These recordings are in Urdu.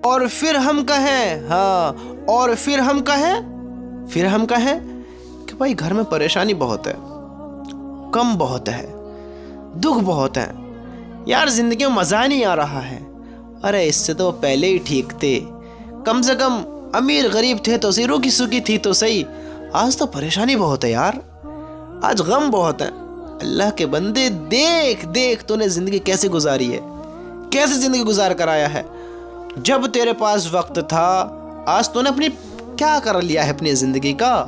اور پھر ہم کہیں، ہاں اور پھر ہم کہیں کہ بھائی گھر میں پریشانی بہت ہے، کم بہت ہے، دکھ بہت ہے، یار زندگی میں مزہ نہیں آ رہا ہے۔ ارے اس سے تو پہلے ہی ٹھیک تھے، کم سے کم امیر غریب تھے تو صحیح، روکی سوکی تھی تو صحیح، آج تو پریشانی بہت ہے یار، آج غم بہت ہے۔ اللہ کے بندے دیکھ تو نے زندگی کیسے گزاری ہے، کیسے زندگی گزار کر آیا ہے۔ جب تیرے پاس وقت تھا، آج تو نے اپنی کیا کر لیا ہے، اپنی زندگی کا،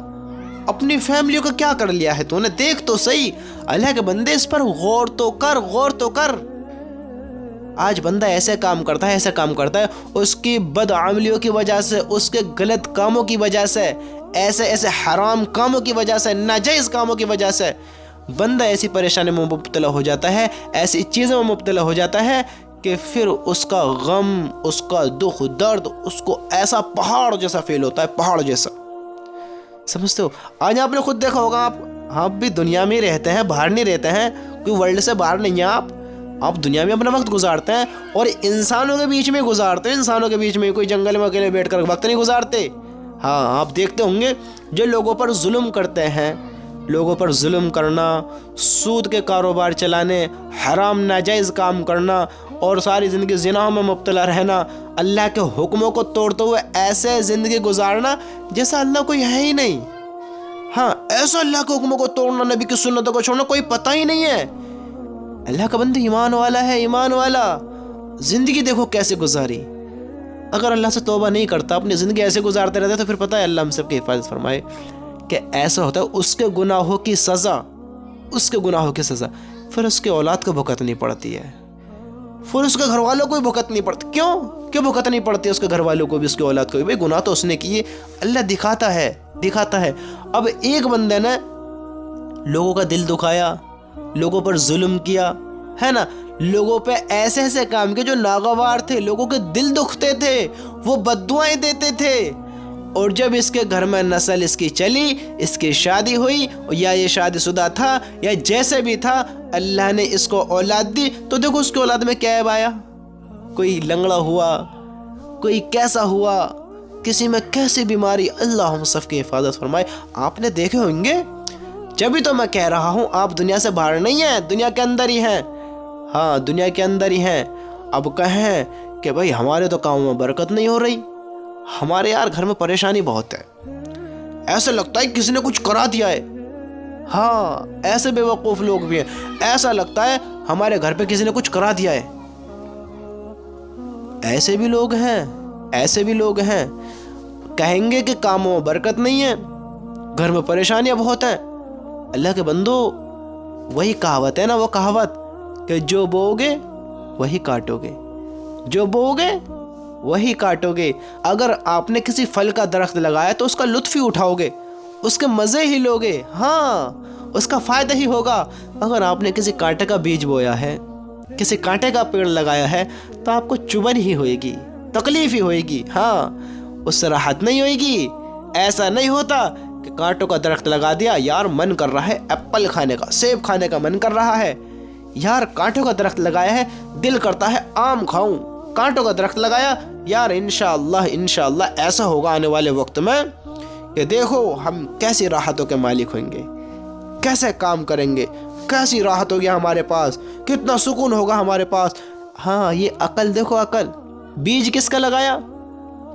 اپنی فیملیوں کا کیا کر لیا ہے تو نے، دیکھ تو صحیح۔ اللہ کے بندے اس پر غور تو کر۔ آج بندہ ایسے کام کرتا ہے، اس کی بدعملیوں کی وجہ سے، اس کے غلط کاموں کی وجہ سے، ایسے حرام کاموں کی وجہ سے، ناجائز کاموں کی وجہ سے بندہ ایسی پریشانی میں مبتلا ہو جاتا ہے، ایسی چیزوں میں مبتلا ہو جاتا ہے کہ پھر اس کا غم، اس کا دکھ درد اس کو ایسا پہاڑ جیسا فیل ہوتا ہے، پہاڑ جیسا، سمجھتے ہو؟ آج آپ نے خود دیکھا ہوگا، آپ بھی دنیا میں رہتے ہیں، باہر نہیں رہتے ہیں، کوئی ورلڈ سے باہر نہیں ہیں، آپ دنیا میں اپنا وقت گزارتے ہیں اور انسانوں کے بیچ میں گزارتے ہیں، انسانوں کے بیچ میں، کوئی جنگل میں اکیلے بیٹھ کر وقت نہیں گزارتے۔ ہاں آپ دیکھتے ہوں گے جو لوگوں پر ظلم کرتے ہیں، لوگوں پر ظلم کرنا، سود کے کاروبار چلانے، حرام ناجائز کام کرنا اور ساری زندگی زنا میں مبتلا رہنا، اللہ کے حکموں کو توڑتے ہوئے ایسے زندگی گزارنا جیسا اللہ کوئی ہے ہی نہیں۔ ہاں ایسا اللہ کے حکموں کو توڑنا، نبی کی سنتوں کو چھوڑنا، کوئی پتہ ہی نہیں ہے۔ اللہ کا بندہ ایمان والا ہے، ایمان والا، زندگی دیکھو کیسے گزاری۔ اگر اللہ سے توبہ نہیں کرتا، اپنی زندگی ایسے گزارتے رہتے تو پھر پتہ ہے اللہ ہم سب کی حفاظت فرمائے کہ ایسا ہوتا ہے، اس کے گناہوں کی سزا پھر اس کے اولاد کو بھگتنی پڑتی ہے، پھر اس کے گھر والوں کو بھی بھگتنی پڑتی۔ کیوں بھگتنی پڑتی ہے اس کے گھر والوں کو بھی، اس کے اولاد کو بھی؟ بھائی گناہ تو اس نے کیے، اللہ دکھاتا ہے۔ اب ایک بندے نے لوگوں کا دل دکھایا، لوگوں پر ظلم کیا ہے نا، لوگوں پہ ایسے کام کیے جو ناگوار تھے، لوگوں کے دل دکھتے تھے، وہ بددعائیں دیتے تھے، اور جب اس کے گھر میں نسل اس کی چلی، اس کی شادی ہوئی، یا یہ شادی شدہ تھا یا جیسے بھی تھا، اللہ نے اس کو اولاد دی، تو دیکھو اس کی اولاد میں کیا عیب آیا؟ کوئی لنگڑا ہوا، کوئی کیسا ہوا، کسی میں کیسی بیماری، اللہ ہم سب کی حفاظت فرمائے۔ آپ نے دیکھے ہوں گے، جبھی تو میں کہہ رہا ہوں آپ دنیا سے باہر نہیں ہیں، دنیا کے اندر ہی ہیں، ہاں دنیا کے اندر ہی ہیں۔ اب کہیں کہ بھائی ہمارے تو کاموں میں برکت نہیں ہو رہی، ہمارے یار گھر میں پریشانی بہت ہے، ایسا لگتا ہے کسی نے کچھ کرا دیا ہے۔ ہاں ایسے بے وقوف لوگ بھی ہیں، ایسا لگتا ہے ہمارے گھر پہ کسی نے کچھ کرا دیا ہے، ایسے بھی لوگ ہیں۔ کہیں گے کہ کاموں میں برکت نہیں ہے، گھر میں پریشانیاں بہت ہیں۔ اللہ کے بندو، وہی کہاوت ہے نا، وہ کہاوت کہ جو بو گے وہی کاٹو گے۔ اگر آپ نے کسی پھل کا درخت لگایا تو اس کا لطف ہی اٹھاؤ گے، اس کے مزے ہی لوگے، ہاں اس کا فائدہ ہی ہوگا۔ اگر آپ نے کسی کانٹے کا بیج بویا ہے، کسی کانٹے کا پیڑ لگایا ہے، تو آپ کو چبھن ہی ہوئے گی، تکلیف ہی ہوئے گی، ہاں اس سے راحت نہیں ہوئے گی۔ ایسا نہیں ہوتا کہ کانٹوں کا درخت لگا دیا، یار من کر رہا ہے ایپل کھانے کا، سیب کھانے کا من کر رہا ہے، یار کانٹوں کا درخت لگایا ہے، دل کرتا ہے آم کھاؤں، کانٹوں کا درخت لگایا، یار انشاءاللہ ایسا ہوگا آنے والے وقت میں کہ دیکھو ہم کیسی راحتوں کے مالک ہوئیں گے، کیسے کام کریں گے، کیسی راحت ہوگی ہمارے پاس، کتنا سکون ہوگا ہمارے پاس۔ ہاں یہ عقل دیکھو، عقل، بیج کس کا لگایا،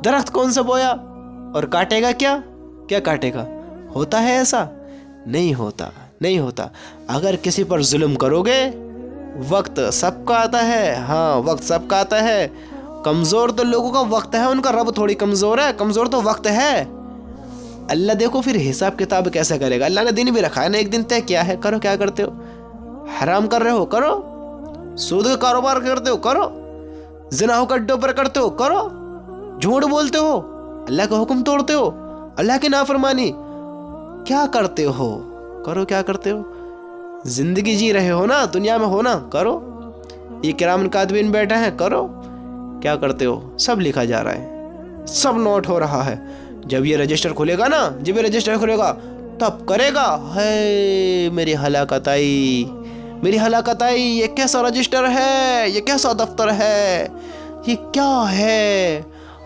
درخت کون سا بویا، اور کاٹے گا کیا کاٹے گا؟ ہوتا ہے ایسا؟ نہیں ہوتا۔ اگر کسی پر ظلم کرو گے، وقت سب کا آتا ہے، ہاں وقت سب کا آتا ہے، کمزور تو لوگوں کا وقت ہے، ان کا رب تھوڑی کمزور ہے، کمزور تو وقت ہے۔ اللہ دیکھو پھر حساب کتاب کیسے کرے گا، اللہ نے دن بھی رکھا ہے نا، ایک دن طے کیا ہے، کرو کیا کرتے ہو، حرام کر رہے ہو کرو، سود کا کاروبار کرتے ہو کرو، زنا کا اڈوں پر کرتے ہو کرو، جھوٹ بولتے ہو، اللہ کا حکم توڑتے ہو، اللہ کی نافرمانی کیا کرتے ہو، کرو کیا کرتے ہو، زندگی جی رہے ہو نا، دنیا میں ہو نا، کرو، یہ کرام کاتبین بیٹھے ہیں، کرو کیا کرتے ہو، سب لکھا جا رہا ہے، سب نوٹ ہو رہا ہے۔ جب یہ رجسٹر کھلے گا نا، تب کرے گا، ہے میری ہلاکت آئی، یہ کیسا رجسٹر ہے، یہ کیسا دفتر ہے، یہ کیا ہے،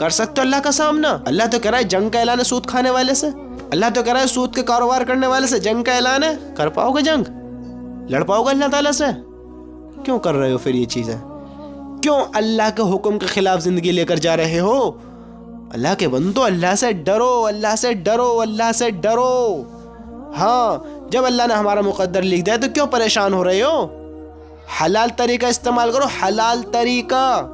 کر سکتے ہو اللہ کا سامنا؟ اللہ تو کہہ رہا ہے جنگ کا اعلان ہے سود کھانے والے سے، اللہ تو کہہ رہا ہے سود کے کاروبار کرنے والے سے جنگ کا اعلان ہے، کر پاؤ گے جنگ؟ لڑ پاؤ گے اللہ تعالیٰ سے؟ کیوں کر رہے ہو پھر یہ چیزیں؟ کیوں اللہ کے حکم کے خلاف زندگی لے کر جا رہے ہو؟ اللہ کے بندو اللہ سے ڈرو، اللہ سے ڈرو، اللہ سے ڈرو۔ ہاں جب اللہ نے ہمارا مقدر لکھ دیا تو کیوں پریشان ہو رہے ہو؟ حلال طریقہ استعمال کرو، حلال طریقہ۔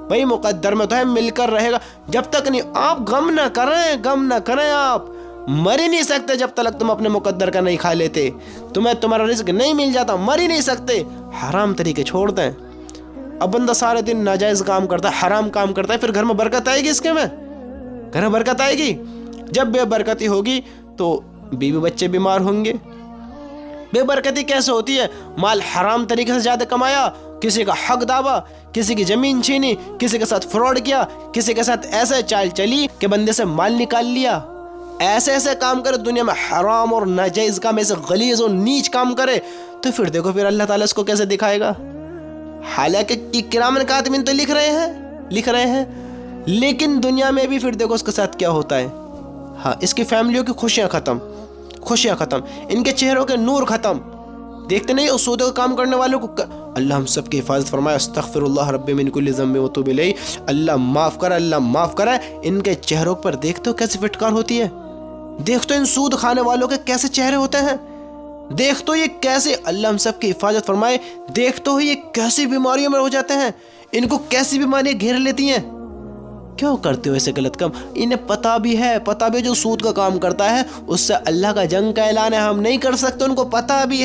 بھائی مقدر میں تو ہے مل کر رہے گا، جب تک نہیں آپ غم نہ کریں، آپ مر ہی نہیں سکتے جب تک تم اپنے مقدر کا نہیں کھا لیتے، تمہیں تمہارا رزق نہیں مل جاتا، مر ہی نہیں سکتے۔ حرام طریقے چھوڑ دیں۔ اب بندہ سارے دن ناجائز کام کرتا ہے، حرام کام کرتا ہے، پھر گھر میں برکت آئے گی؟ اس کے میں گھر میں برکت آئے گی؟ جب بے برکتی ہوگی تو بیوی بچے بیمار ہوں گے۔ بے برکتی کیسے ہوتی ہے؟ مال حرام طریقے سے زیادہ کمایا، کسی کا حق دعویٰ، کسی کی زمین چھینی، کسی کے ساتھ فراڈ کیا، کسی کے ساتھ ایسے چال چلی کہ بندے سے مال نکال لیا، ایسے کام کرے دنیا میں، حرام اور ناجائز کام، ایسے غلیظ اور نیچ کام کرے، تو پھر دیکھو پھر اللہ تعالیٰ اس کو کیسے دکھائے گا؟ حالانکہ کرامن کاتبین تو لکھ رہے ہیں، لیکن دنیا میں بھی پھر دیکھو اس کے ساتھ کیا ہوتا ہے۔ ہاں اس کی فیملیوں کی خوشیاں ختم، ان کے چہروں کے نور ختم۔ دیکھتے نہیں اس سود کا کام کرنے والوں کو؟ اللہ ہم سب کی حفاظت فرمائے۔ استغفر اللہ رب من کل ذنب واتوب الیہ۔ اللہ معاف کرے۔ ان کے چہروں پر دیکھتے ہو کیسے فٹکار ہوتی ہے؟ دیکھتے ہو ان سود کھانے والوں کے کیسے چہرے ہوتے ہیں؟ دیکھتے ہو یہ کیسے، اللہ ہم سب کی حفاظت فرمائے، دیکھتے ہو یہ کیسی بیماریوں میں ہو جاتے ہیں، ان کو کیسی بیماریاں گھیر لیتی ہیں۔ کیوں کرتے ہو ایسے غلط کام؟ انہیں پتا بھی ہے جو سود کا کام کرتا ہے اس سے اللہ کا جنگ کا اعلان ہے، ہم نہیں کر سکتے۔ ان کو پتا بھی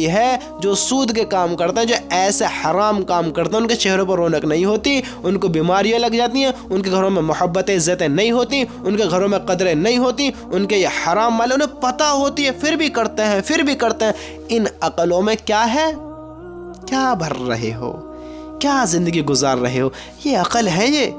ہے جو سود کے کام کرتے ہیں، جو ایسے حرام کام کرتے ہیں، ان کے چہروں پر رونق نہیں ہوتی، ان کو بیماریاں لگ جاتی ہیں، ان کے گھروں میں محبت عزتیں نہیں ہوتی، ان کے گھروں میں قدریں نہیں ہوتی، ان کے یہ حرام مال انہیں پتا ہوتی ہے، پھر بھی کرتے ہیں۔ ان عقلوں میں کیا ہے؟ کیا بھر رہے ہو؟ کیا زندگی گزار رہے ہو؟ یہ عقل ہے؟